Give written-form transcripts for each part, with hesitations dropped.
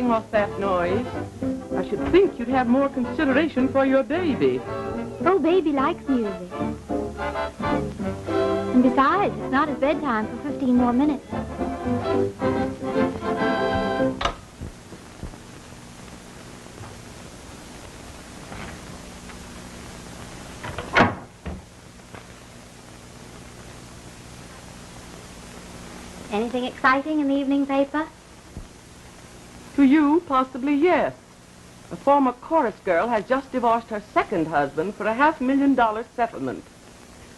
cutting off that noise. I should think you'd have more consideration for your baby. Oh, baby likes music. And besides, it's not his bedtime for 15 more minutes. Anything exciting in the evening paper? To you, possibly, yes. A former chorus girl has just divorced her second husband for a $500,000 settlement.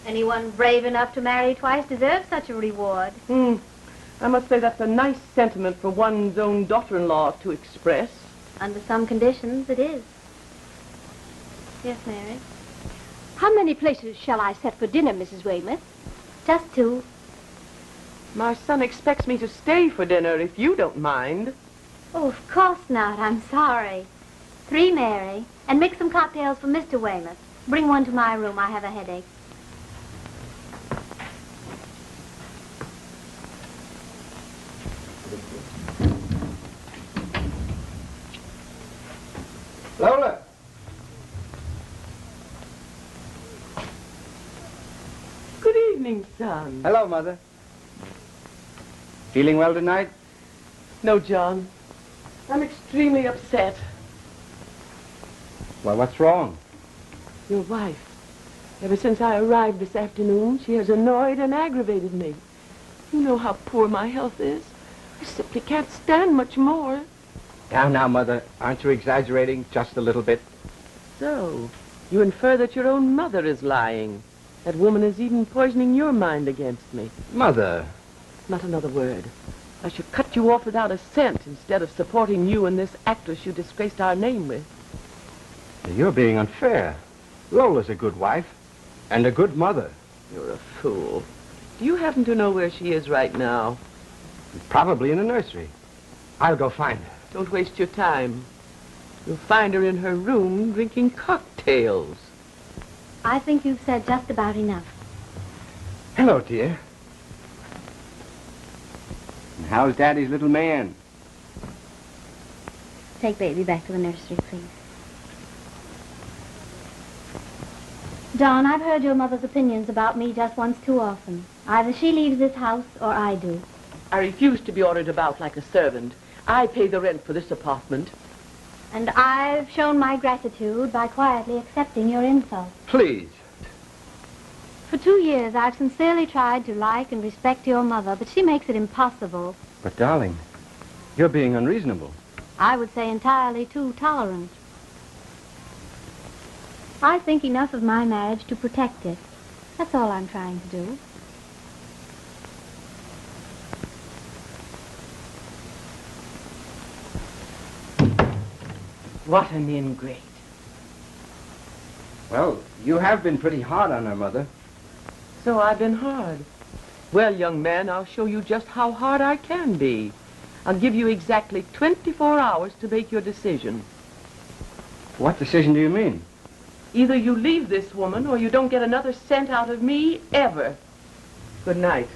Anyone brave enough to marry twice deserves such a reward. I must say that's a nice sentiment for one's own daughter-in-law to express. Under some conditions, it is. Yes, Mary? How many places shall I set for dinner, Mrs. Weymouth? Just 2. My son expects me to stay for dinner, if you don't mind. Oh, of course not. I'm sorry. 3, Mary. And mix some cocktails for Mr. Weymouth. Bring one to my room. I have a headache. Lola! Good evening, son. Hello, Mother. Feeling well tonight? No, John. I'm extremely upset. Well, what's wrong? Your wife. Ever since I arrived this afternoon, she has annoyed and aggravated me. You know how poor my health is. I simply can't stand much more. Now, Mother. Aren't you exaggerating just a little bit? So, you infer that your own mother is lying. That woman is even poisoning your mind against me. Mother. Not another word. I should cut you off without a cent instead of supporting you and this actress you disgraced our name with. You're being unfair. Lola's a good wife and a good mother. You're a fool. Do you happen to know where she is right now? Probably in the nursery. I'll go find her. Don't waste your time. You'll find her in her room drinking cocktails. I think you've said just about enough. Hello, dear. And how's Daddy's little man? Take baby back to the nursery, please. John, I've heard your mother's opinions about me just once too often. Either she leaves this house or I do. I refuse to be ordered about like a servant. I pay the rent for this apartment. And I've shown my gratitude by quietly accepting your insult. Please. For 2 years, I've sincerely tried to like and respect your mother, but she makes it impossible. But, darling, you're being unreasonable. I would say entirely too tolerant. I think enough of my marriage to protect it. That's all I'm trying to do. What an ingrate. Well, you have been pretty hard on her, Mother. So I've been hard. Well, young man, I'll show you just how hard I can be. I'll give you exactly 24 hours to make your decision. What decision do you mean? Either you leave this woman or you don't get another cent out of me ever. Good night.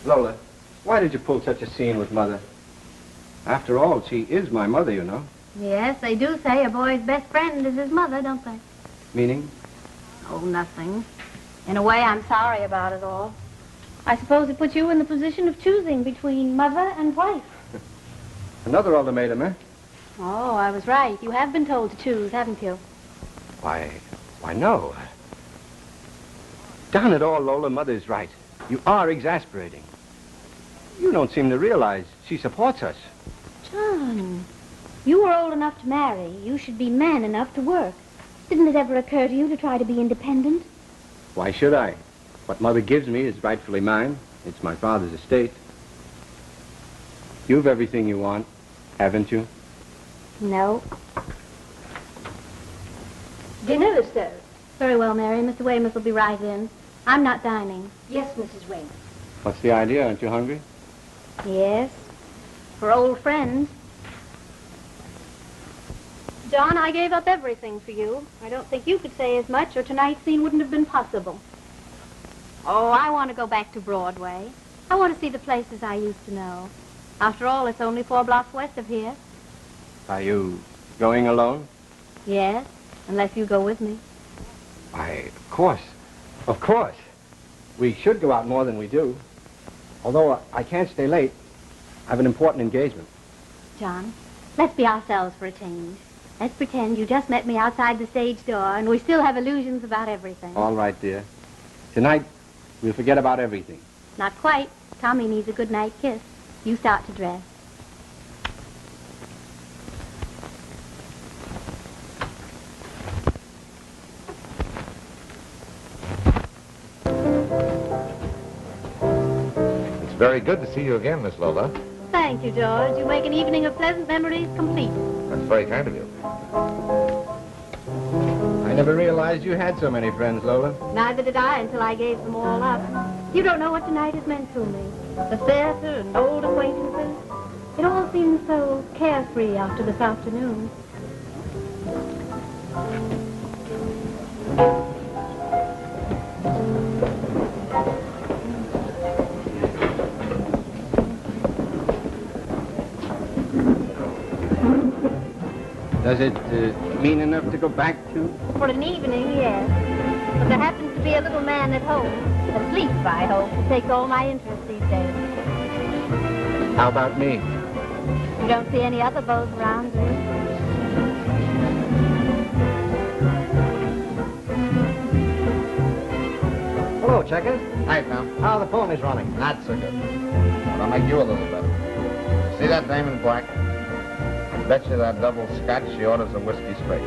Lola, why did you pull such a scene with Mother? After all, she is my mother, you know. Yes, they do say a boy's best friend is his mother, don't they? Meaning? Oh, nothing. In a way, I'm sorry about it all. I suppose it puts you in the position of choosing between mother and wife. Another ultimatum, eh? Oh, I was right. You have been told to choose, haven't you? Why no. Darn it all, Lola, Mother's right. You are exasperating. You don't seem to realize she supports us. John, you were old enough to marry. You should be man enough to work. Didn't it ever occur to you to try to be independent? Why should I? What Mother gives me is rightfully mine. It's my father's estate. You've everything you want, haven't you? No. Dinner is served. Very well, Mary. Mr. Weymouth will be right in. I'm not dining. Yes, Mrs. Weymouth. What's the idea? Aren't you hungry? Yes. For old friends. John, I gave up everything for you. I don't think you could say as much, or tonight's scene wouldn't have been possible. Oh, I want to go back to Broadway. I want to see the places I used to know. After all, it's only 4 blocks west of here. Are you going alone? Yes, unless you go with me. Why, of course. Of course. We should go out more than we do. Although I can't stay late. I have an important engagement. John, let's be ourselves for a change. Let's pretend you just met me outside the stage door, and we still have illusions about everything. All right, dear. Tonight, we'll forget about everything. Not quite. Tommy needs a good night kiss. You start to dress. It's very good to see you again, Miss Lola. Thank you, George. You make an evening of pleasant memories complete. That's very kind of you. I never realized you had so many friends, Lola. Neither did I until I gave them all up. You don't know what tonight has meant to me. The theater and old acquaintances. It all seems so carefree after this afternoon. Does it mean enough to go back to? For an evening, yes. But there happens to be a little man at home, asleep, I hope, who takes all my interest these days. How about me? You don't see any other beaux around, do you? Hello, Checkers. Hi, Tom. How are the ponies running? Not so good. But I'll make you a little better. See that dame in black? I bet you that double scotch she orders a whiskey straight.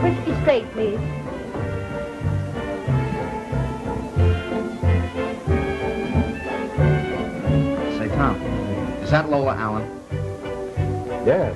Whiskey straight, please. Say, Tom, is that Lola Allen? Yes.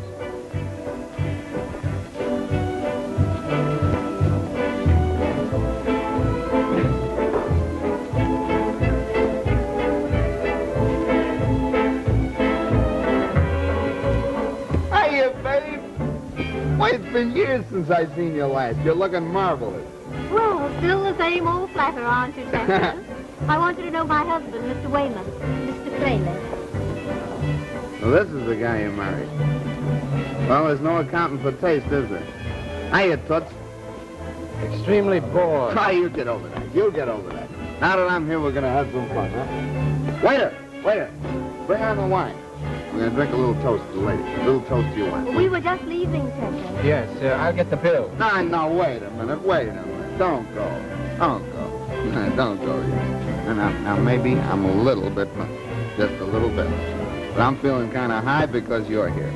Why, it's been years since I've seen you last. You're looking marvelous. Well, still the same old flatter, aren't you, Chester? I want you to know my husband, Mr. Weymouth, Mr. Fraley. Well, this is the guy you married. Well, there's no accounting for taste, is there? Hiya, Toots. Extremely bored. Try, you get over that. You'll get over that. Now that I'm here, we're going to have some fun, huh? Waiter, bring on the wine. We're going to drink a little toast to the lady. A little toast to your wife. We were just leaving, Chester. Yes, I'll get the bill. No, wait a minute. Don't go. Don't go yet. Now, maybe I'm a little bit, just a little bit. But I'm feeling kind of high because you're here.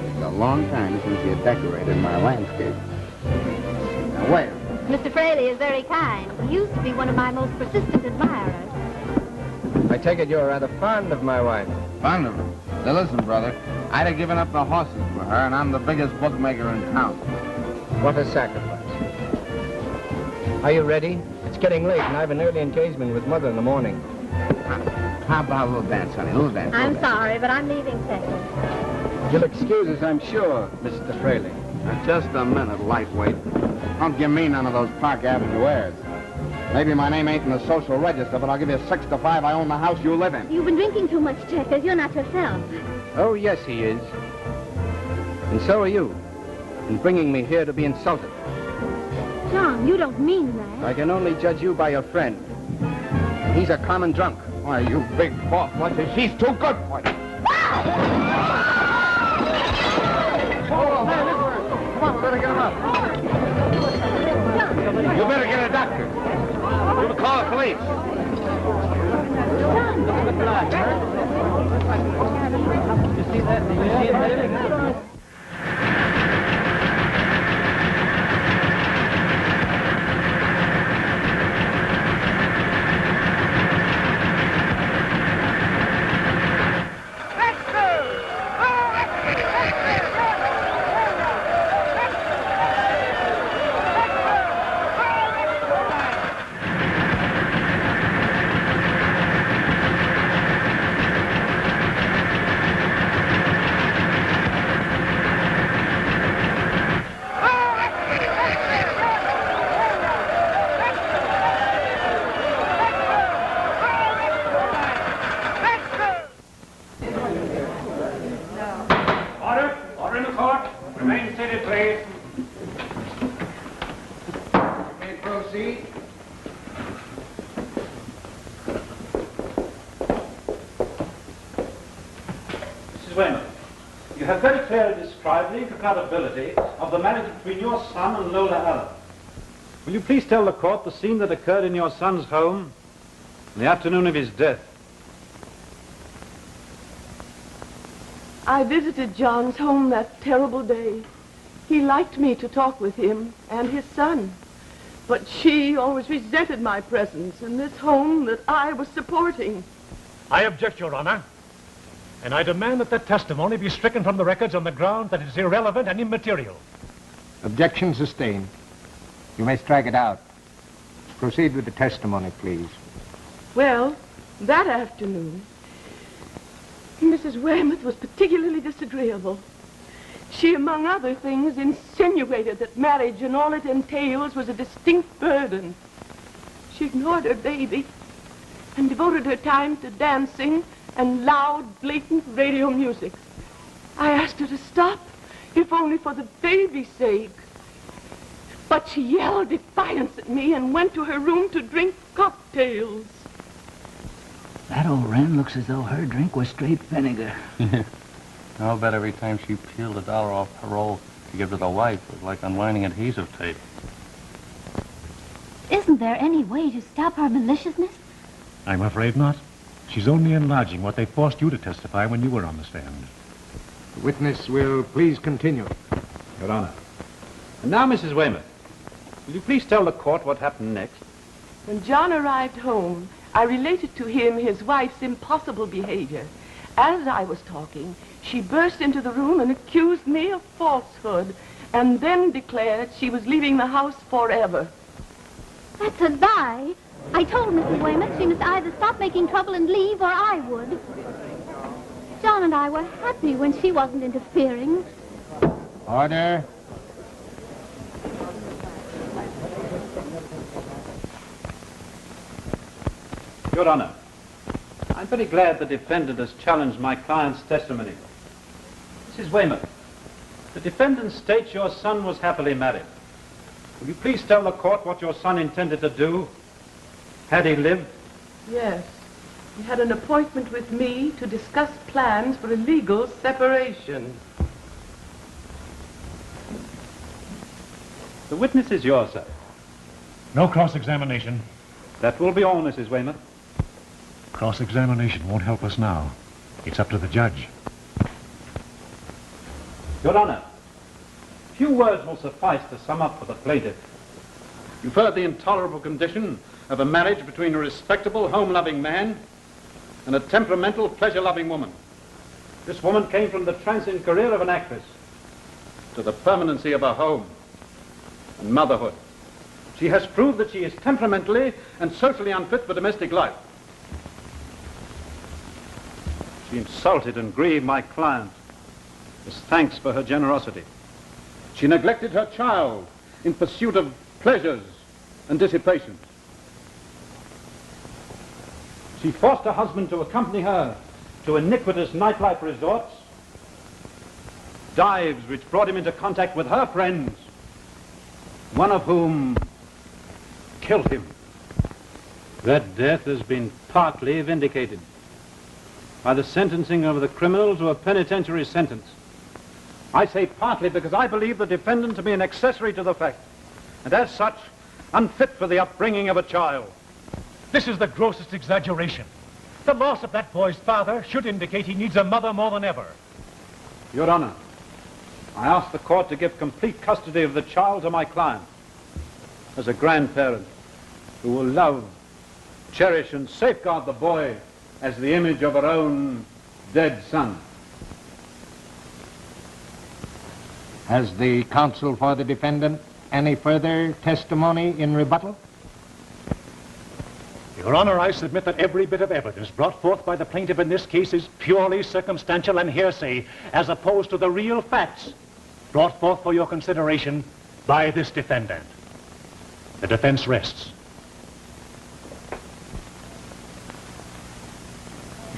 It's a long time since you decorated my landscape. Now, wait. Mr. Fraley is very kind. He used to be one of my most persistent admirers. I take it you're rather fond of my wife. Fond of her? Now, listen, brother. I'd have given up the horses for her, and I'm the biggest bookmaker in town. What a sacrifice. Are you ready? It's getting late, and I have an early engagement with Mother in the morning. How about a little dance, honey? A little dance. I'm sorry, but I'm leaving, Chester. You'll excuse us, I'm sure, Mr. Fraley. Now, just a minute, lightweight. Don't give me none of those Park Avenue airs. Maybe my name ain't in the social register, but I'll give you 6 to 5. I own the house you live in. You've been drinking too much, Checkers. You're not yourself. Oh, yes, he is. And so are you. In bringing me here to be insulted. John, you don't mean that. I can only judge you by your friend. He's a common drunk. Why, you big boss, she's too good for you. Oh, man, this works. Come on, we better get him up. You better get a doctor. You call the police. You see that? Weymouth, you have very clearly described the incompatibility of the marriage between your son and Lola Allen. Will you please tell the court the scene that occurred in your son's home on the afternoon of his death? I visited John's home that terrible day. He liked me to talk with him and his son. But she always resented my presence in this home that I was supporting. I object, Your Honor. And I demand that the testimony be stricken from the records on the ground that it is irrelevant and immaterial. Objection sustained. You may strike it out. Proceed with the testimony, please. Well, that afternoon, Mrs. Weymouth was particularly disagreeable. She, among other things, insinuated that marriage and all it entails was a distinct burden. She ignored her baby and devoted her time to dancing and loud, blatant radio music. I asked her to stop, if only for the baby's sake. But she yelled defiance at me and went to her room to drink cocktails. That old Wren looks as though her drink was straight vinegar. I'll bet every time she peeled $1 off parole to give to the wife, it was like unwinding adhesive tape. Isn't there any way to stop her maliciousness? I'm afraid not. She's only enlarging what they forced you to testify when you were on the stand. The witness will please continue. Your Honor. And now, Mrs. Weymouth, will you please tell the court what happened next? When John arrived home, I related to him his wife's impossible behavior. As I was talking, she burst into the room and accused me of falsehood, and then declared she was leaving the house forever. That's a lie. I told Mrs. Weymouth she must either stop making trouble and leave, or I would. John and I were happy when she wasn't interfering. Order. Your Honor, I'm very glad the defendant has challenged my client's testimony. Mrs. Weymouth, the defendant states your son was happily married. Will you please tell the court what your son intended to do had he lived? Yes. He had an appointment with me to discuss plans for a legal separation. The witness is yours, sir. No cross-examination. That will be all, Mrs. Weymouth. Cross-examination won't help us now. It's up to the judge. Your Honor, few words will suffice to sum up for the plaintiff. You've heard the intolerable condition of a marriage between a respectable, home-loving man and a temperamental, pleasure-loving woman. This woman came from the transient career of an actress to the permanency of a home and motherhood. She has proved that she is temperamentally and socially unfit for domestic life. She insulted and grieved my client as thanks for her generosity. She neglected her child in pursuit of pleasures and dissipations. She forced her husband to accompany her to iniquitous nightlife resorts, dives which brought him into contact with her friends, one of whom killed him. That death has been partly vindicated by the sentencing of the criminal to a penitentiary sentence. I say partly because I believe the defendant to be an accessory to the fact, and as such, unfit for the upbringing of a child. This is the grossest exaggeration. The loss of that boy's father should indicate he needs a mother more than ever. Your Honor, I ask the court to give complete custody of the child to my client as a grandparent who will love, cherish, and safeguard the boy as the image of her own dead son. Has the counsel for the defendant any further testimony in rebuttal? Your Honor, I submit that every bit of evidence brought forth by the plaintiff in this case is purely circumstantial and hearsay, as opposed to the real facts brought forth for your consideration by this defendant. The defense rests.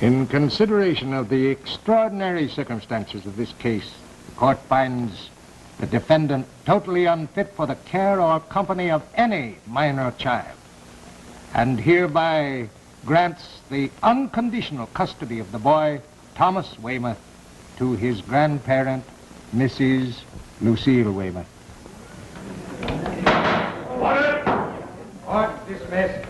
In consideration of the extraordinary circumstances of this case, the court finds the defendant totally unfit for the care or company of any minor child, and hereby grants the unconditional custody of the boy, Thomas Weymouth, to his grandparent, Mrs. Lucille Weymouth. Order dismissed.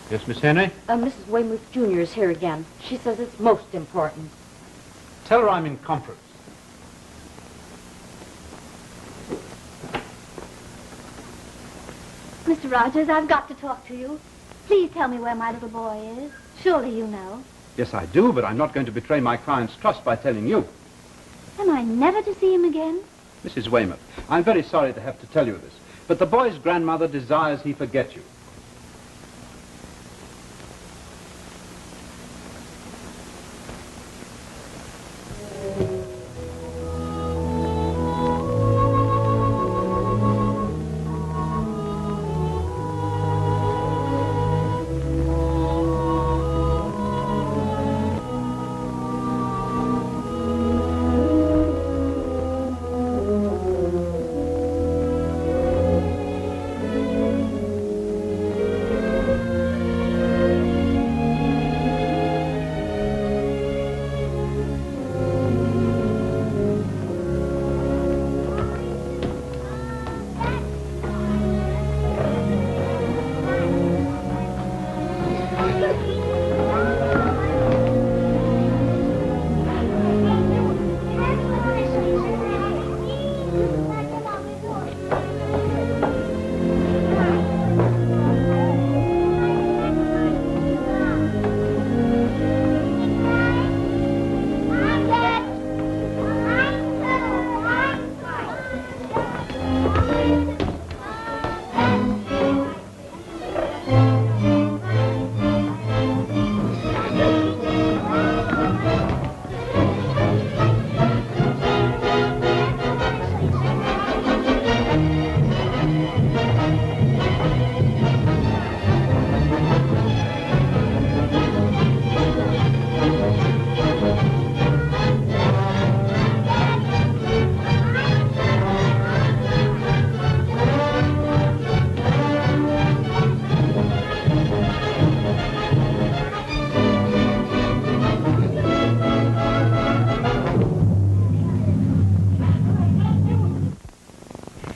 Yes, Miss Henry? Mrs. Weymouth Jr. is here again. She says it's most important. Tell her I'm in conference. Mr. Rogers, I've got to talk to you. Please tell me where my little boy is. Surely you know. Yes, I do, but I'm not going to betray my client's trust by telling you. Am I never to see him again? Mrs. Weymouth, I'm very sorry to have to tell you this, but the boy's grandmother desires he forget you.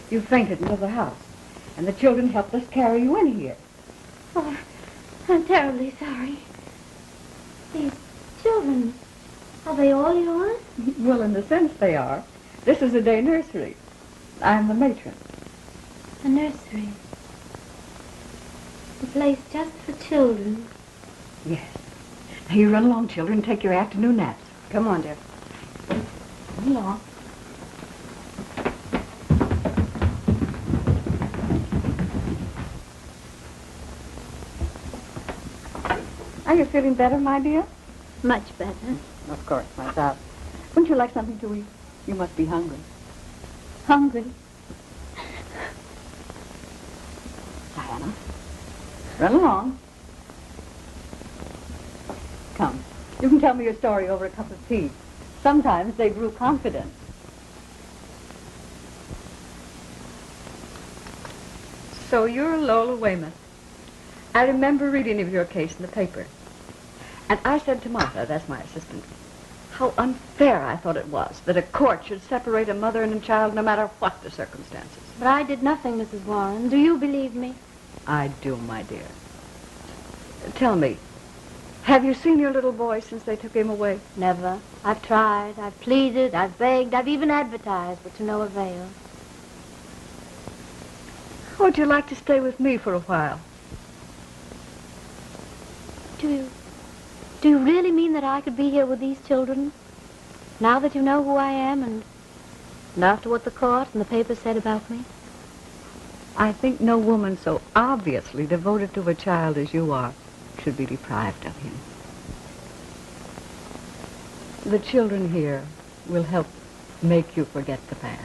You fainted into the house, and the children helped us carry you in here. Oh, I'm terribly sorry. These children, are they all yours? Well, in a sense they are. This is a day nursery. I'm the matron. A nursery. A place just for children. Yes. Now you run along, children, and take your afternoon naps. Come on, dear. Come along. Are you feeling better, my dear? Much better. Of course, my child. Wouldn't you like something to eat? You must be hungry. Hungry? Diana, run along. Come, you can tell me your story over a cup of tea. Sometimes they grew confident. So you're Lola Weymouth. I remember reading of your case in the paper. And I said to Martha, that's my assistant, how unfair I thought it was that a court should separate a mother and a child no matter what the circumstances. But I did nothing, Mrs. Warren. Do you believe me? I do, my dear. Tell me, have you seen your little boy since they took him away? Never. I've tried, I've pleaded, I've begged, I've even advertised, but to no avail. Would you like to stay with me for a while? Do you really mean that I could be here with these children? Now that you know who I am and after what the court and the paper said about me? I think no woman so obviously devoted to a child as you are should be deprived of him. The children here will help make you forget the past.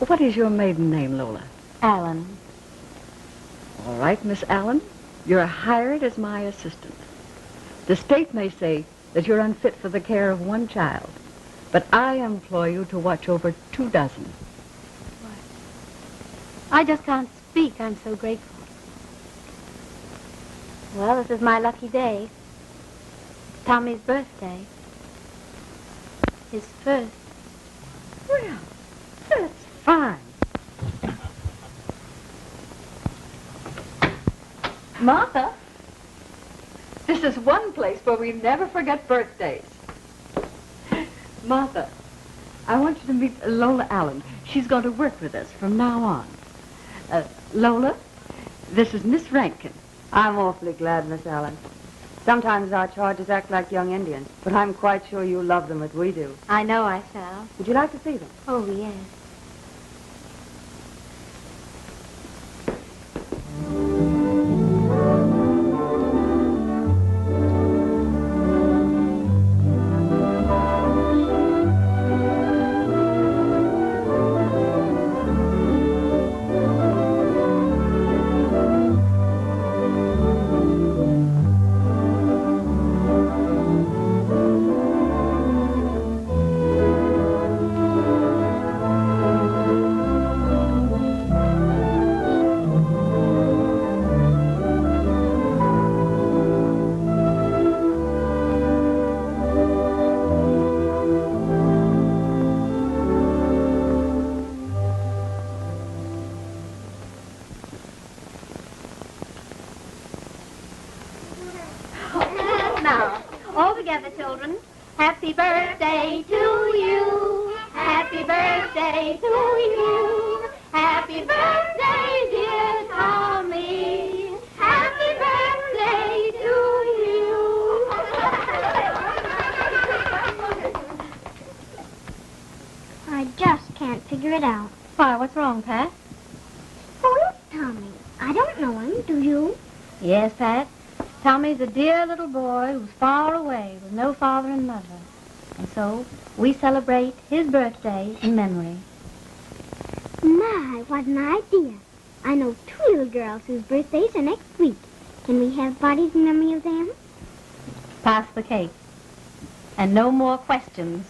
What is your maiden name, Lola? Allen. All right, Miss Allen. You're hired as my assistant. The state may say that you're unfit for the care of one child, but I employ you to watch over 24. I just can't speak. I'm so grateful. Well, this is my lucky day. It's Tommy's birthday. His first. Well, that's fine. Martha, this is one place where we never forget birthdays. Martha, I want you to meet Lola Allen. She's going to work with us from now on. Lola, this is Miss Rankin. I'm awfully glad, Miss Allen. Sometimes our charges act like young Indians, but I'm quite sure you love them as we do. I know I shall. Would you like to see them? Oh, yes. Children, happy birthday to you. Happy birthday to you. Happy birthday, dear Tommy. Happy birthday to you. I just can't figure it out. Why, what's wrong, Pat? Who is Tommy? I don't know him. Do you? Yes, Pat. Tommy's a dear little boy who's far away with no father and mother. And so we celebrate his birthday in memory. My, what an idea. I know 2 little girls whose birthdays are next week. Can we have parties in memory of them? Pass the cake. And no more questions.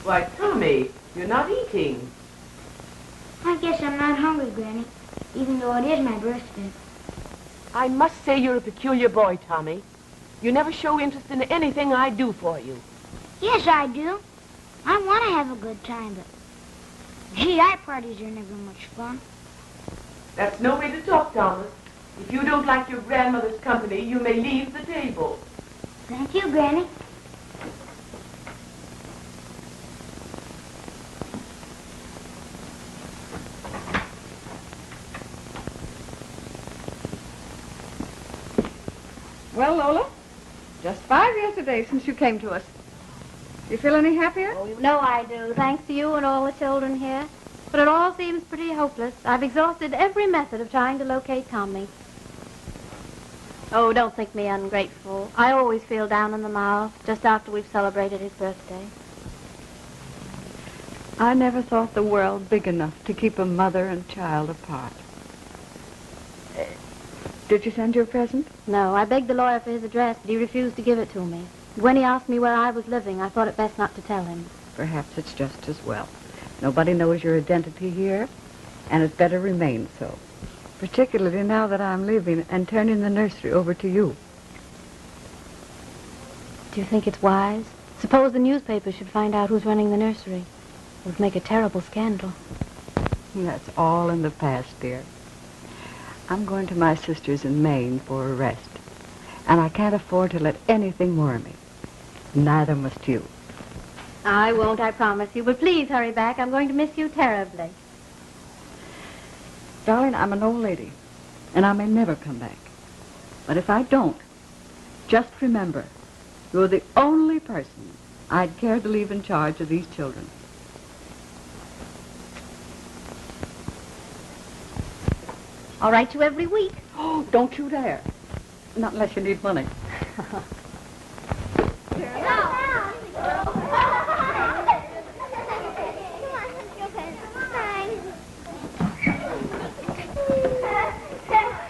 Why, Tommy, you're not eating. I guess I'm not hungry, Granny, even though it is my birthday. I must say you're a peculiar boy, Tommy. You never show interest in anything I do for you. Yes, I do. I want to have a good time, but GI parties are never much fun. That's no way to talk, Thomas. If you don't like your grandmother's company, you may leave the table. Thank you, Granny. Well, Lola, just 5 years today since you came to us. You feel any happier? Oh, you know I do, thanks to you and all the children here. But it all seems pretty hopeless. I've exhausted every method of trying to locate Tommy. Oh, don't think me ungrateful. I always feel down in the mouth just after we've celebrated his birthday. I never thought the world big enough to keep a mother and child apart. Did you send your present? No, I begged the lawyer for his address, but he refused to give it to me. When he asked me where I was living, I thought it best not to tell him. Perhaps it's just as well. Nobody knows your identity here, and it better remain so. Particularly now that I'm leaving and turning the nursery over to you. Do you think it's wise? Suppose the newspapers should find out who's running the nursery. It would make a terrible scandal. That's all in the past, dear. I'm going to my sister's in Maine for a rest, and I can't afford to let anything worry me. Neither must you. I won't, I promise you. But please hurry back. I'm going to miss you terribly. Darling, I'm an old lady, and I may never come back. But if I don't, just remember, You're the only person I'd care to leave in charge of these children. I'll write you every week. Oh, don't you dare. Not unless you need money.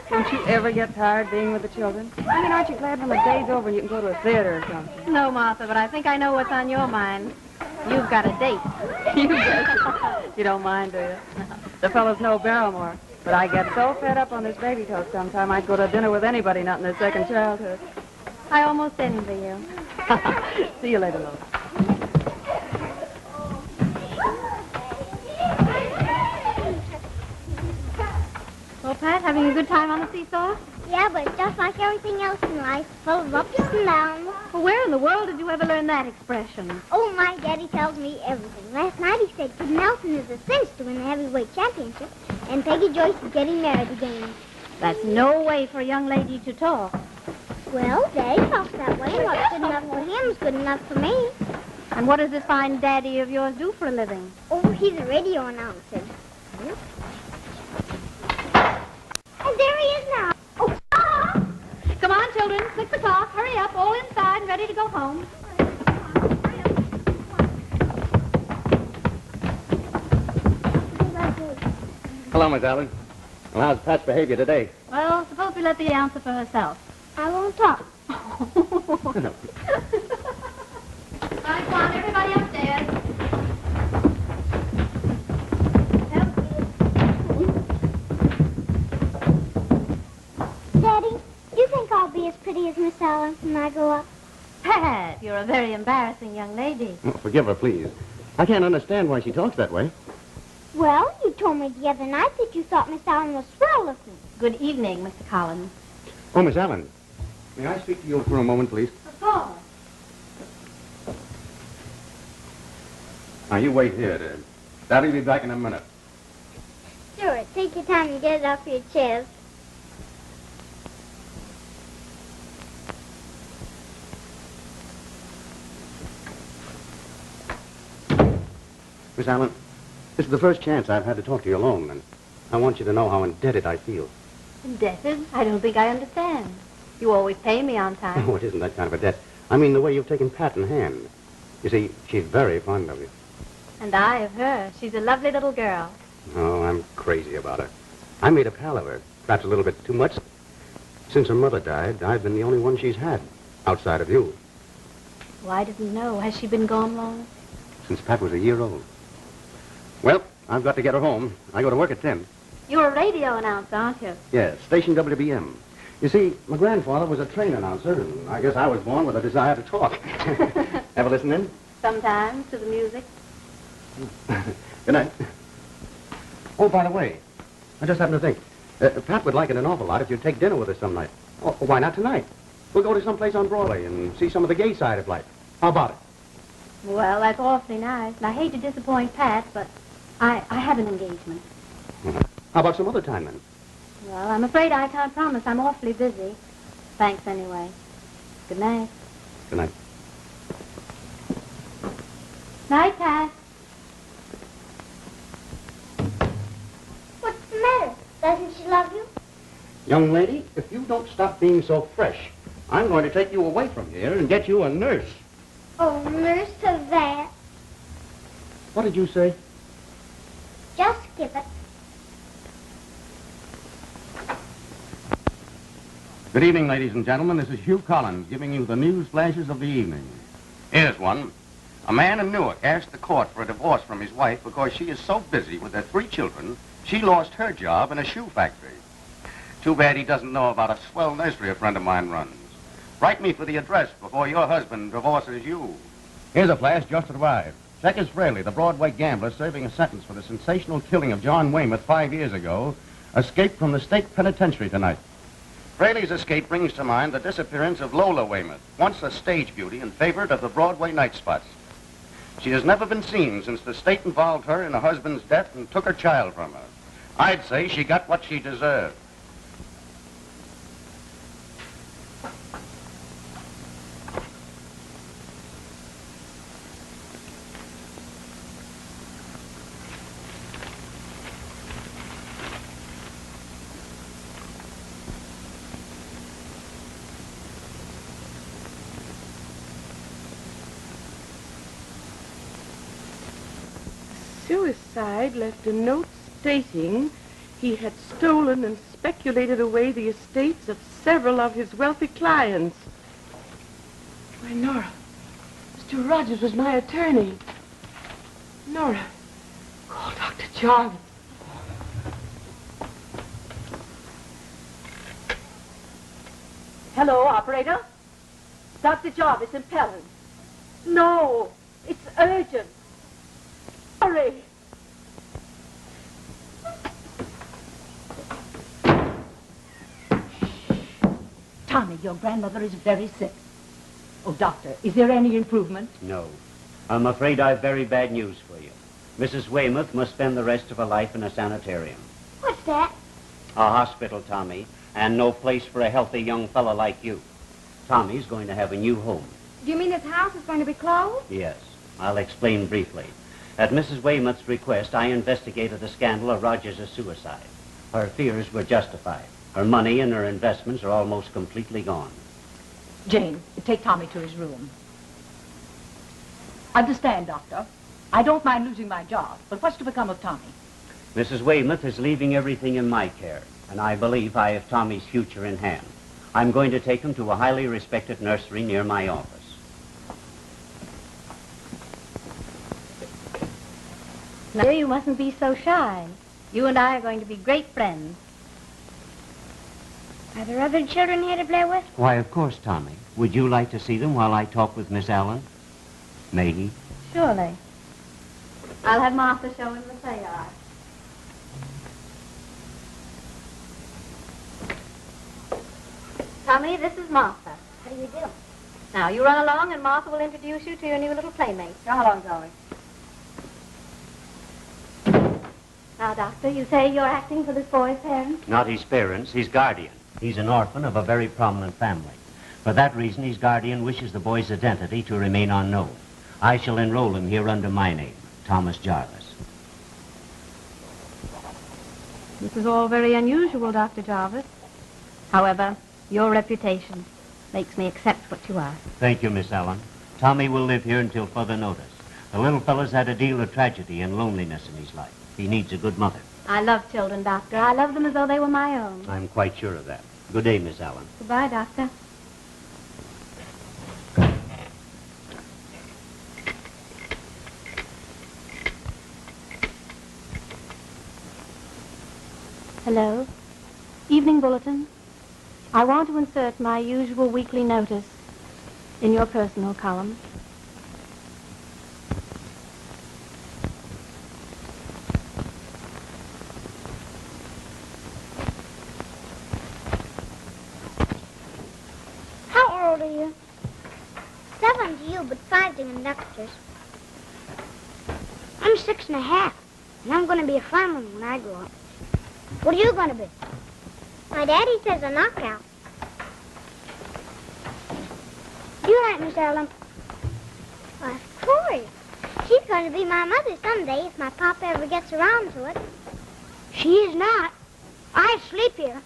Don't you ever get tired being with the children? I mean, aren't you glad when the day's over and you can go to a theater or something? No, Martha, but I think I know what's on your mind. You've got a date. You bet. You don't mind, do you? The fellows know Barrymore. But I get so fed up on this baby toast sometime I'd go to dinner with anybody not in their second childhood. I almost envy you. See you later, Lola. Well, Pat, having a good time on the seesaw? Yeah, but just like everything else in life, full of ups and downs. Well, where in the world did you ever learn that expression? Oh, my daddy tells me everything. Last night he said Kid Nelson is a cinch to win the heavyweight championship, and Peggy Joyce is getting married again. That's no way for a young lady to talk. Well, Daddy talks that way, and what's good enough for him is good enough for me. And what does this fine daddy of yours do for a living? Oh, he's a radio announcer. And there he is now. Oh, come on, children. 6 o'clock. Hurry up. All inside and ready to go home. Hello, Miss Allen. Well, how's Pat's behavior today? Well, suppose we let the answer for herself. I won't talk. All right, come on, everybody upstairs. Daddy, do you think I'll be as pretty as Miss Allen when I grow up? Pat, you're a very embarrassing young lady. Oh, forgive her, please. I can't understand why she talks that way. Well, you told me the other night that you thought Miss Allen was swell looking. Good evening, Mr. Collins. Oh, Miss Allen, may I speak to you for a moment, please? Of course. Now, you wait here, Dad. Daddy'll be back in a minute. Sure, take your time and get it off your chest. Miss Allen, this is the first chance I've had to talk to you alone, and I want you to know how indebted I feel. Indebted? I don't think I understand. You always pay me on time. Oh, it isn't that kind of a debt. I mean the way you've taken Pat in hand. You see, she's very fond of you. And I of her. She's a lovely little girl. Oh, I'm crazy about her. I made a pal of her, perhaps a little bit too much. Since her mother died, I've been the only one she's had, outside of you. Well, I didn't know. Has she been gone long? Since Pat was a year old. Well, I've got to get her home. I go to work at 10. You're a radio announcer, aren't you? Yes, station WBM. You see, my grandfather was a train announcer, and I guess I was born with a desire to talk. Ever listen in? Sometimes to the music. Good night. Oh, by the way, I just happened to think. Pat would like it an awful lot if you'd take dinner with us some night. Oh, why not tonight? We'll go to some place on Broadway and see some of the gay side of life. How about it? Well, that's awfully nice. And I hate to disappoint Pat, but I have an engagement. How about some other time, then? Well, I'm afraid I can't promise. I'm awfully busy. Thanks anyway. Good night. Good night. Night, Pat. What's the matter? Doesn't she love you? Young lady, if you don't stop being so fresh, I'm going to take you away from here and get you a nurse. Oh, nurse to that. What did you say? Just skip it. Good evening, ladies and gentlemen. This is Hugh Collins giving you the news flashes of the evening. Here's one. A man in Newark asked the court for a divorce from his wife because she is so busy with their 3 children, she lost her job in a shoe factory. Too bad he doesn't know about a swell nursery a friend of mine runs. Write me for the address before your husband divorces you. Here's a flash just arrived. Check is Fraley, the Broadway gambler serving a sentence for the sensational killing of John Weymouth 5 years ago, escaped from the state penitentiary tonight. Fraley's escape brings to mind the disappearance of Lola Weymouth, once a stage beauty and favorite of the Broadway night spots. She has never been seen since the state involved her in her husband's death and took her child from her. I'd say she got what she deserved. suicide left a note stating he had stolen and speculated away the estates of several of his wealthy clients. Why, Nora, Mr. Rogers was my attorney. Nora, call Dr. Jarvis. Hello, operator. Dr. Jarvis in Pelham. No, it's urgent. Hurry. Tommy, your grandmother is very sick. Oh, doctor, is there any improvement? No. I'm afraid I've very bad news for you. Mrs. Weymouth must spend the rest of her life in a sanitarium. What's that? A hospital, Tommy, and no place for a healthy young fellow like you. Tommy's going to have a new home. Do you mean his house is going to be closed? Yes. I'll explain briefly. At Mrs. Weymouth's request, I investigated the scandal of Rogers' suicide. Her fears were justified. Her money and her investments are almost completely gone. Jane, take Tommy to his room. Understand, Doctor. I don't mind losing my job, but what's to become of Tommy? Mrs. Weymouth is leaving everything in my care, and I believe I have Tommy's future in hand. I'm going to take him to a highly respected nursery near my office. Now, you mustn't be so shy. You and I are going to be great friends. Are there other children here to play with? Why, of course, Tommy. Would you like to see them while I talk with Miss Allen? Maggie? Surely. I'll have Martha show him the they are. Tommy, this is Martha. How do you do? Now, you run along and Martha will introduce you to your new little playmate. Come along, Zoe. Now, Doctor, you say you're acting for this boy's parents? Not his parents, his guardian. He's an orphan of a very prominent family. For that reason, his guardian wishes the boy's identity to remain unknown. I shall enroll him here under my name, Thomas Jarvis. This is all very unusual, Dr. Jarvis. However, your reputation makes me accept what you ask. Thank you, Miss Allen. Tommy will live here until further notice. The little fellow's had a deal of tragedy and loneliness in his life. He needs a good mother. I love children, Doctor. I love them as though they were my own. I'm quite sure of that. Good day, Miss Allen. Goodbye, Doctor. Hello. Evening bulletin. I want to insert my usual weekly notice in your personal column. How old are you? 7 to you, but 5 to conductors. I'm 6 and a half, and I'm going to be a fireman when I grow up. What are you going to be? My daddy says a knockout. You're right, Miss Allen. Why, of course. She's going to be my mother someday if my papa ever gets around to it. She is not. I sleep here,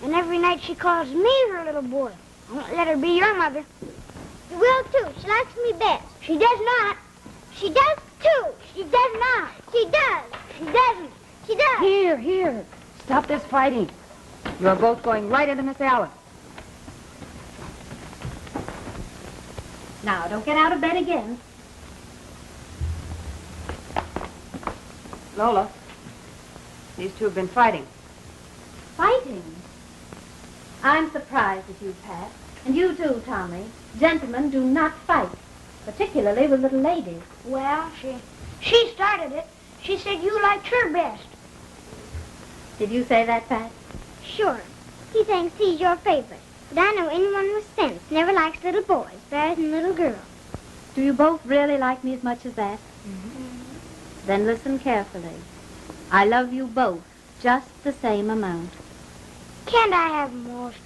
and every night she calls me her little boy. I won't let her be your mother. You will, too. She likes me best. She does not. She does, too. She does not. She does. She doesn't. She does. Here. Stop this fighting. You're both going right into Miss Allen. Now, don't get out of bed again. Lola, these two have been fighting. Fighting? I'm surprised at you, Pat. And you too, Tommy. Gentlemen do not fight, particularly with little ladies. Well, she started it. She said you liked her best. Did you say that, Pat? Sure. He thinks he's your favorite. But I know anyone with sense never likes little boys better than little girls. Do you both really like me as much as that? Mm-hmm. Then listen carefully. I love you both just the same amount. Can't I have most?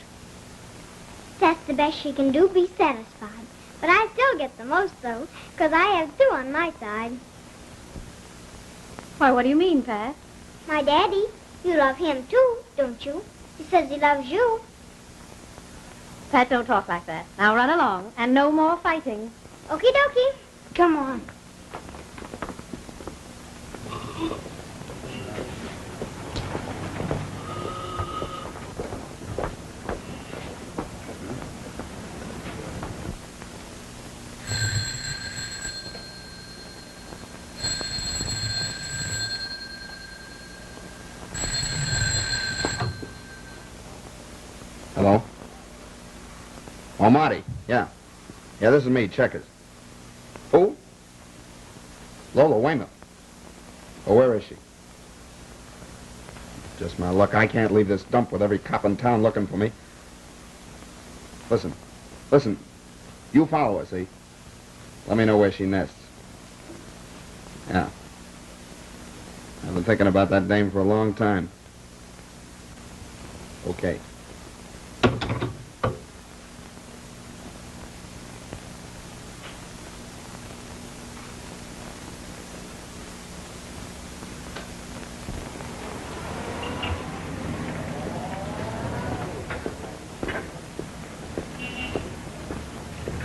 That's the best she can do, be satisfied. But I still get the most, though, because I have 2 on my side. Why, what do you mean, Pat? My daddy. You love him, too, don't you? He says he loves you. Pat, don't talk like that. Now run along, and no more fighting. Okie dokie. Come on. Hello? Oh, Marty. Yeah. Yeah, this is me, Checkers. Who? Lola Weymouth. Oh, where is she? Just my luck. I can't leave this dump with every cop in town looking for me. Listen. You follow her, see? Let me know where she nests. Yeah. I've been thinking about that dame for a long time. Okay.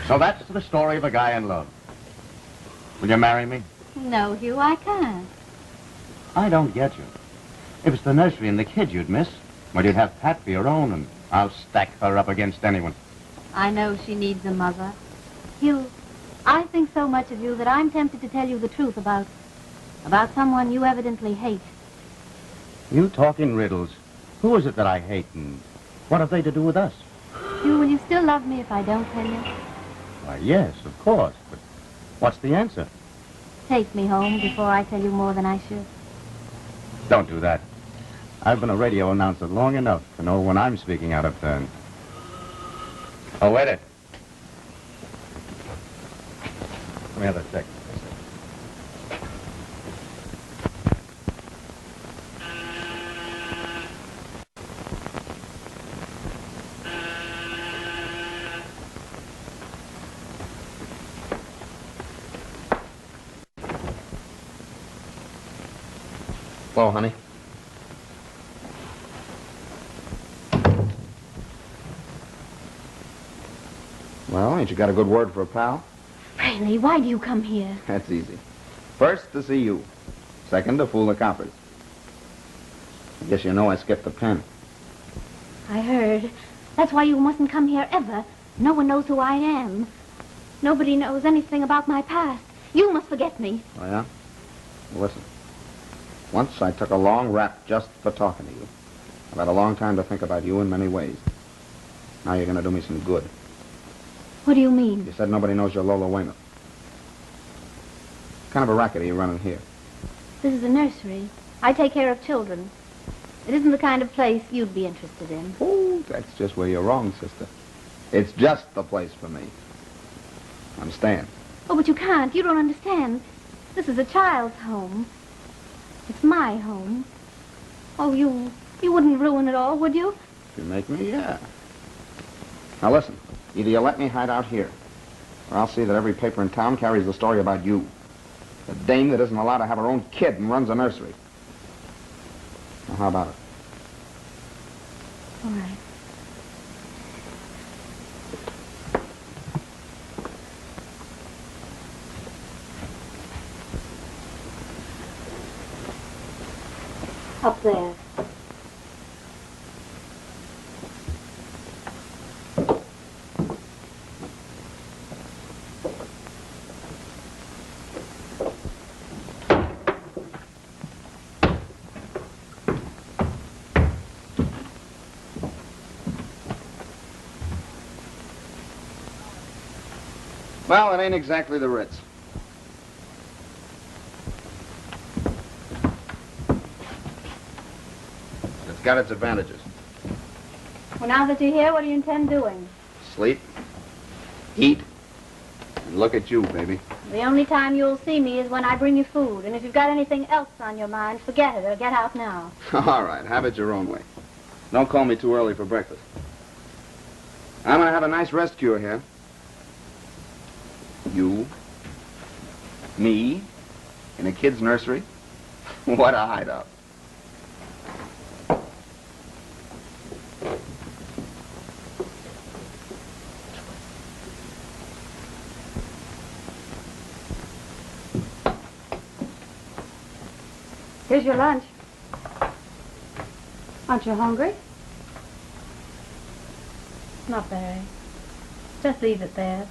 So that's the story of a guy in love. Will you marry me? No, Hugh, I can't. I don't get you. If it's the nursery and the kid you'd miss, well, you'd have Pat for your own, and I'll stack her up against anyone. I know she needs a mother. Hugh, I think so much of you that I'm tempted to tell you the truth about someone you evidently hate. You talk in riddles. Who is it that I hate, and what have they to do with us? Hugh, will you still love me if I don't tell you? Why, yes, of course, but what's the answer? Take me home before I tell you more than I should. Don't do that. I've been a radio announcer long enough to know when I'm speaking out of turn. Oh, wait it. Let me have that check. Hello, honey. Well, ain't you got a good word for a pal? Fraley, why do you come here? That's easy. First, to see you. Second, to fool the coppers. I guess you know I skipped the pen. I heard. That's why you mustn't come here ever. No one knows who I am. Nobody knows anything about my past. You must forget me. Oh, yeah? Well, listen. Once I took a long rap just for talking to you. I've had a long time to think about you in many ways. Now you're going to do me some good. What do you mean? You said nobody knows you're Lola Weymouth. What kind of a racket are you running here? This is a nursery. I take care of children. It isn't the kind of place you'd be interested in. Oh, that's just where you're wrong, sister. It's just the place for me. Understand? Oh, but you can't. You don't understand. This is a child's home. It's my home. Oh, you wouldn't ruin it all, would you? If you make me, yeah. Now listen, either you let me hide out here, or I'll see that every paper in town carries the story about you. The dame that isn't allowed to have her own kid and runs a nursery. Now, how about it? All right. Up there. Well, it ain't exactly the Ritz. It's got its advantages. Well, now that you're here, what do you intend doing? Sleep, eat, and look at you, baby. The only time you'll see me is when I bring you food. And if you've got anything else on your mind, forget it or get out now. All right, have it your own way. Don't call me too early for breakfast. I'm going to have a nice rest cure here. You, me, in a kid's nursery. What a hideout. Here's your lunch. Aren't you hungry? Not very. Just leave it there.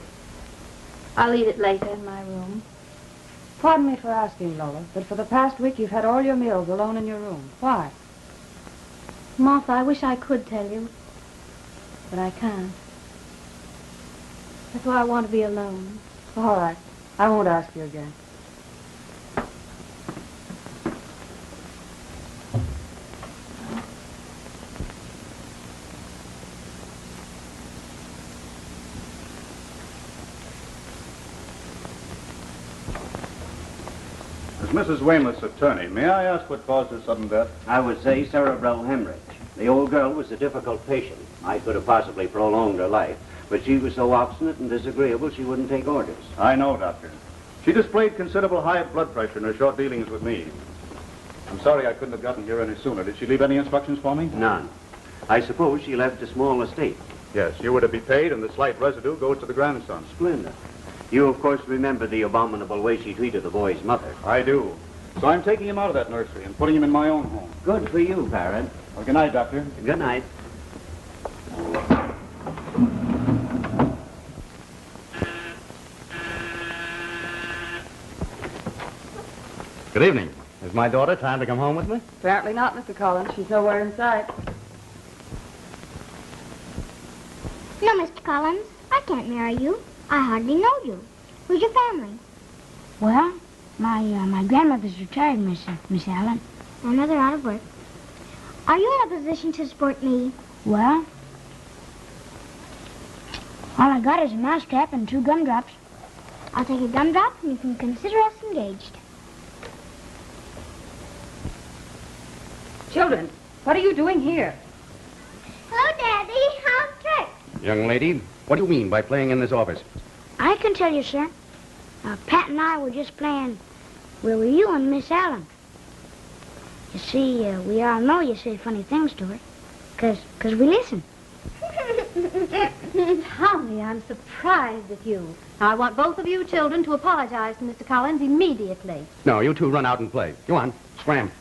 I'll eat it later in my room. Pardon me for asking, Lola, but for the past week you've had all your meals alone in your room. Why? Martha, I wish I could tell you, but I can't. That's why I want to be alone. All right. I won't ask you again. As Mrs. Weymouth's attorney, may I ask what caused her sudden death? I would say cerebral hemorrhage. The old girl was a difficult patient. I could have possibly prolonged her life, but she was so obstinate and disagreeable she wouldn't take orders. I know, Doctor. She displayed considerable high blood pressure in her short dealings with me. I'm sorry I couldn't have gotten here any sooner. Did she leave any instructions for me? None. I suppose she left a small estate. Yes, you were to be paid, and the slight residue goes to the grandson. Splendid. You, of course, remember the abominable way she treated the boy's mother. I do. So I'm taking him out of that nursery and putting him in my own home. Good for you, parent. Well, good night, Doctor. Good night. Good evening. Is my daughter time to come home with me? Apparently not, Mr. Collins. She's nowhere in sight. No, Mr. Collins, I can't marry you. I hardly know you. Who's your family? Well, my grandmother's retired, Miss Allen. My mother out of work. Are you in a position to support me? Well, all I got is a mousetrap and 2 gumdrops. I'll take a gumdrop and you can consider us engaged. Children, what are you doing here? Hello, Daddy. How's Trick? Young lady, what do you mean by playing in this office? I can tell you, sir. Pat and I were just playing, where were you and Miss Allen? You see, we all know you say funny things to her, 'cause we listen. Tommy, I'm surprised at you. Now, I want both of you children to apologize to Mr. Collins immediately. No, you two run out and play. Go on, scram.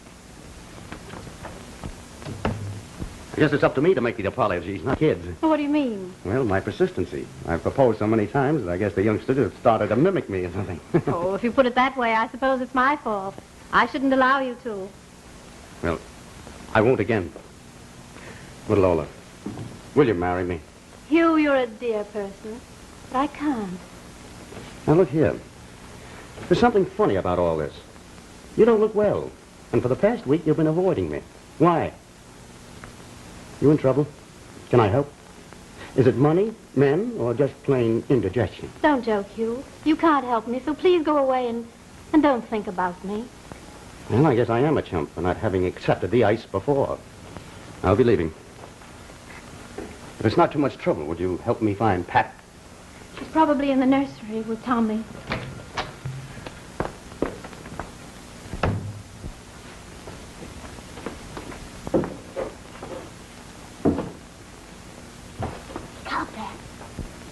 I guess it's up to me to make the apologies, not kids. What do you mean? Well, my persistency. I've proposed so many times that I guess the youngsters have started to mimic me or something. Oh, if you put it that way, I suppose it's my fault. I shouldn't allow you to. Well, I won't again. But Lola, will you marry me? Hugh, you're a dear person, but I can't. Now, look here. There's something funny about all this. You don't look well, and for the past week you've been avoiding me. Why? You in trouble? Can I help? Is it money, men, or just plain indigestion? Don't joke, Hugh. You can't help me, so please go away and don't think about me. Well, I guess I am a chump for not having accepted the ice before. I'll be leaving. If it's not too much trouble, would you help me find Pat? She's probably in the nursery with Tommy. Stop that.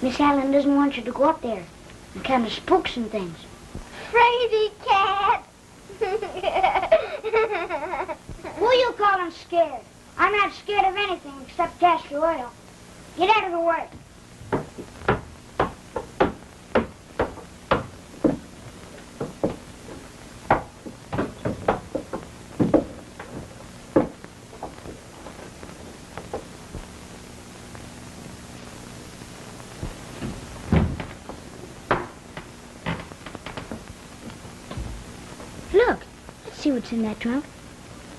Miss Allen doesn't want you to go up there and kind of spooks and things. Crazy cat. Who you calling scared? I'm not scared of anything except castor oil. Get out of the way. Look, let's see what's in that trunk.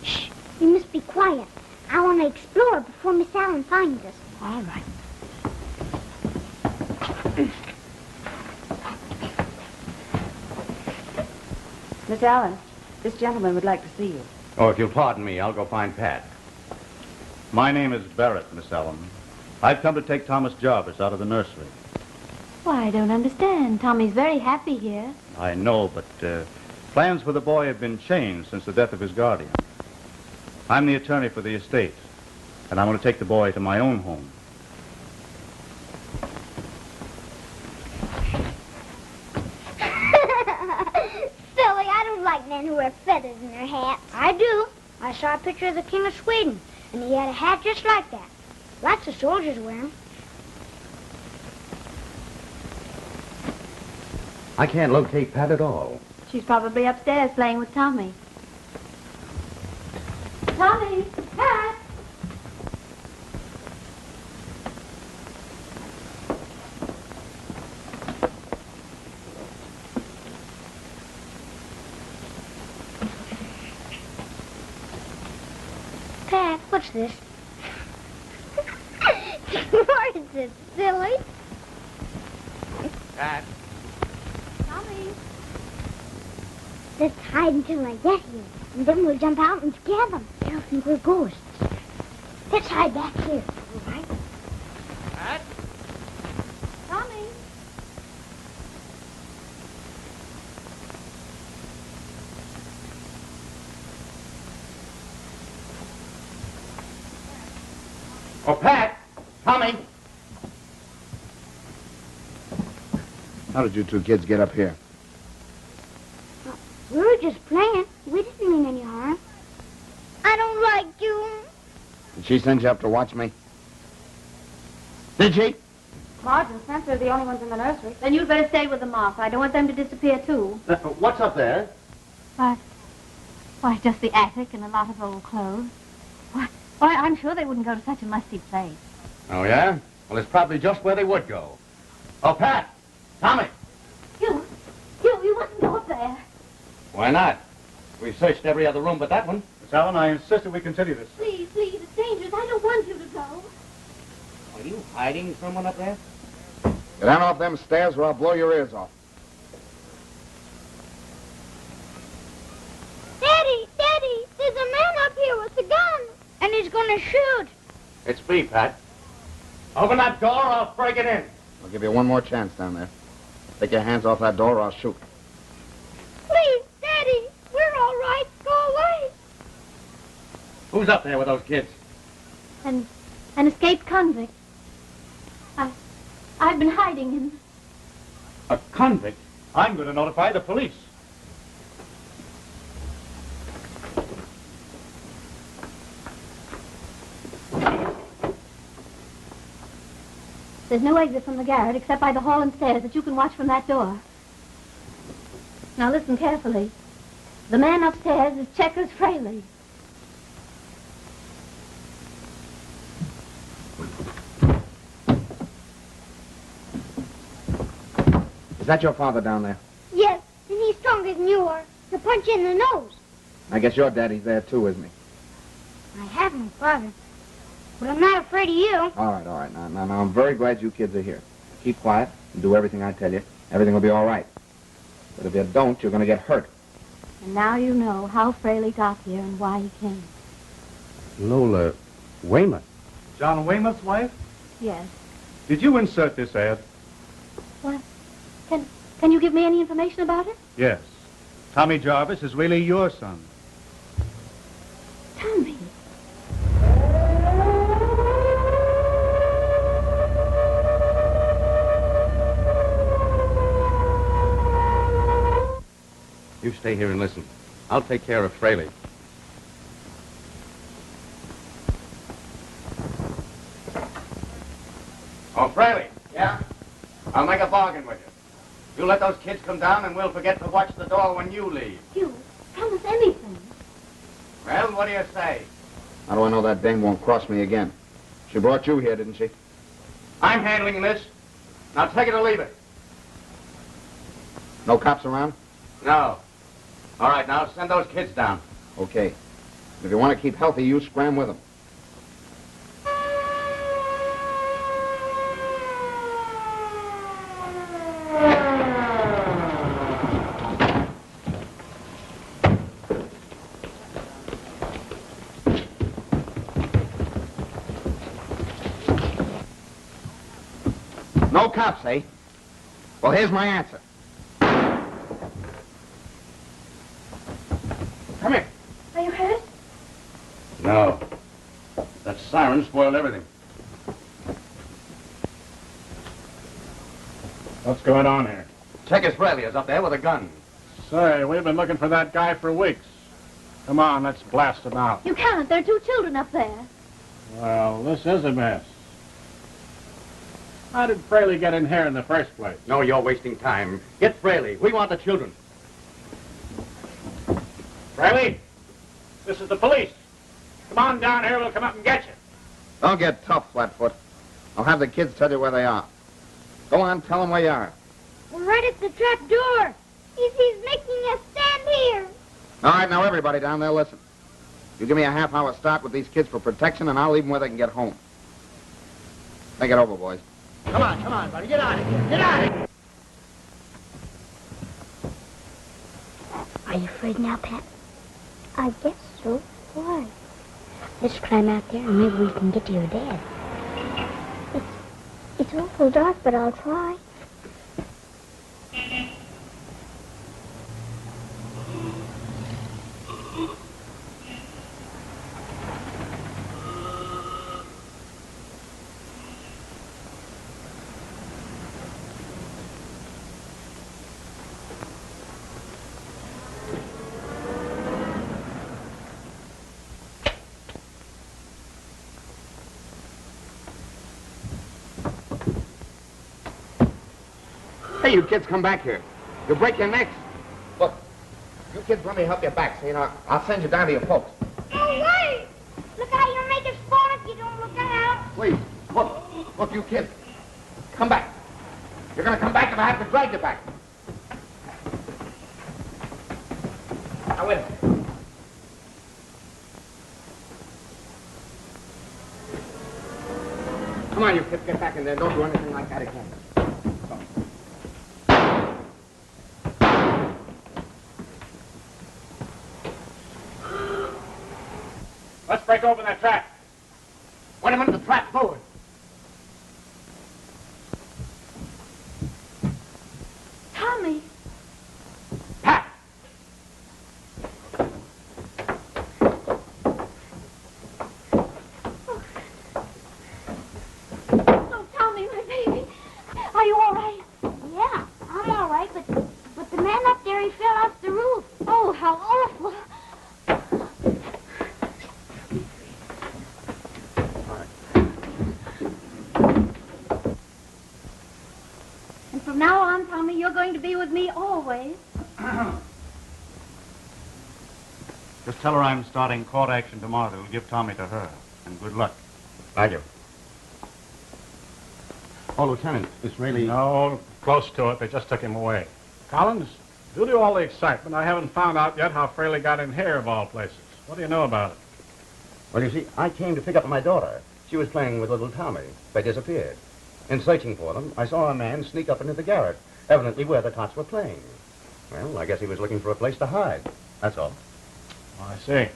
Shh, you must be quiet. I want to explore before Miss Allen finds us. All right. Miss Allen, this gentleman would like to see you. Oh, if you'll pardon me, I'll go find Pat. My name is Barrett, Miss Allen. I've come to take Thomas Jarvis out of the nursery. Why, I don't understand. Tommy's very happy here. I know, but plans for the boy have been changed since the death of his guardian. I'm the attorney for the estate, and I want to take the boy to my own home. Silly, I don't like men who wear feathers in their hats. I do. I saw a picture of the King of Sweden, and he had a hat just like that. Lots of soldiers wear them. I can't locate Pat at all. She's probably upstairs playing with Tommy. Tommy! Pat! Pat, what's this? What is it, silly? Pat. Tommy! Let's hide until I get here, and then we'll jump out and scare them. They'll think we're ghosts. Let's hide back here, all right? Pat? Tommy! Oh, Pat! Tommy! How did you two kids get up here? We were just playing. We didn't mean any harm. I don't like you. Did she send you up to watch me? Did she? Marge and Spencer are the only ones in the nursery. Then you'd better stay with them, Martha. I don't want them to disappear, too. What's up there? Why, just the attic and a lot of old clothes. Why, I'm sure they wouldn't go to such a musty place. Oh, yeah? Well, it's probably just where they would go. Oh, Pat! Tommy! You mustn't go up there. Why not? We've searched every other room but that one. Miss Allen, I insist that we continue this. Please, it's dangerous. I don't want you to go. Are you hiding someone up there? Get down off them stairs or I'll blow your ears off. Daddy, there's a man up here with a gun. And he's gonna shoot. It's me, Pat. Open that door or I'll break it in. I'll give you one more chance down there. Take your hands off that door or I'll shoot. Please, Daddy, we're all right. Go away. Who's up there with those kids? An escaped convict. I've been hiding him. A convict? I'm going to notify the police. There's no exit from the garret except by the hall and stairs that you can watch from that door. Now listen carefully. The man upstairs is Checkers Fraley. Is that your father down there? Yes, and he's stronger than you are. To punch you in the nose. I guess your daddy's there too, isn't he? I have no father. But I'm not afraid of you. All right. Now, I'm very glad you kids are here. Keep quiet and do everything I tell you. Everything will be all right. But if you don't, you're going to get hurt. And now you know how Fraley got here and why he came. Lola Weymouth. John Weymouth's wife? Yes. Did you insert this ad? What? Can you give me any information about it? Yes. Tommy Jarvis is really your son. Tommy. You stay here and listen. I'll take care of Fraley. Oh, Fraley. Yeah? I'll make a bargain with you. You let those kids come down and we'll forget to watch the door when you leave. You promise anything. Well, what do you say? How do I know that dame won't cross me again? She brought you here, didn't she? I'm handling this. Now take it or leave it. No cops around? No. All right, now send those kids down. Okay. If you want to keep healthy, you scram with them. No cops, eh? Well, here's my answer. Come here. Are you hurt? No. That siren spoiled everything. What's going on here? Checkers Fraley is up there with a gun. Say, we've been looking for that guy for weeks. Come on, let's blast him out. You can't. There are 2 children up there. Well, this is a mess. How did Fraley get in here in the first place? No, you're wasting time. Get Fraley. We want the children. Fraley, this is the police. Come on down here, we'll come up and get you. Don't get tough, Flatfoot. I'll have the kids tell you where they are. Go on, tell them where you are. We're right at the trap door. He's making us stand here. All right, now everybody down there, listen. You give me a half-hour start with these kids for protection, and I'll leave them where they can get home. Think it over, boys. Come on, buddy. Get out of here. Get out of here. Are you afraid now, Pat? I guess so. Why? Let's climb out there and maybe we can get to your dad. It's awful dark, but I'll try. Hey, you kids, come back here. You'll break your necks. Look, you kids let me help you back, so, I'll send you down to your folks. No way! Look how you'll make us fall if you don't look out. Please, look, you kids. Come back. You're gonna come back if I have to drag you back. Now, wait a minute. Come on, you kids, get back in there. Don't do anything like that again. Let's break open that trap. Wait a minute, the trap's forward. Tommy. Pat! Oh, Tommy, my baby. Are you all right? Yeah, I'm all right, but the man up there, he fell off the roof. Oh, how awful. And from now on, Tommy, you're going to be with me always. Just tell her I'm starting court action tomorrow. It'll give Tommy to her. And good luck. Thank you. Oh, Lieutenant, is really... No, close to it. They just took him away. Collins, due to all the excitement, I haven't found out yet how Fraley got in here, of all places. What do you know about it? Well, you see, I came to pick up my daughter. She was playing with little Tommy. They disappeared. In searching for them, I saw a man sneak up into the garret, evidently where the tots were playing. Well, I guess he was looking for a place to hide. That's all. Oh, I see.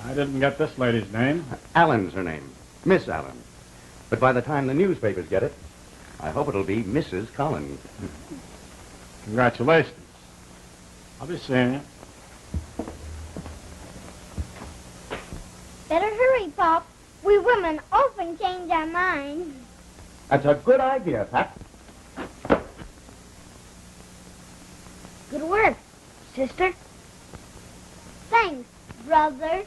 I didn't get this lady's name. Allen's her name. Miss Allen. But by the time the newspapers get it, I hope it'll be Mrs. Collins. Congratulations. I'll be seeing you. Better hurry, Pop. We women often change our minds. That's a good idea, Pat. Good work, sister. Thanks, brother.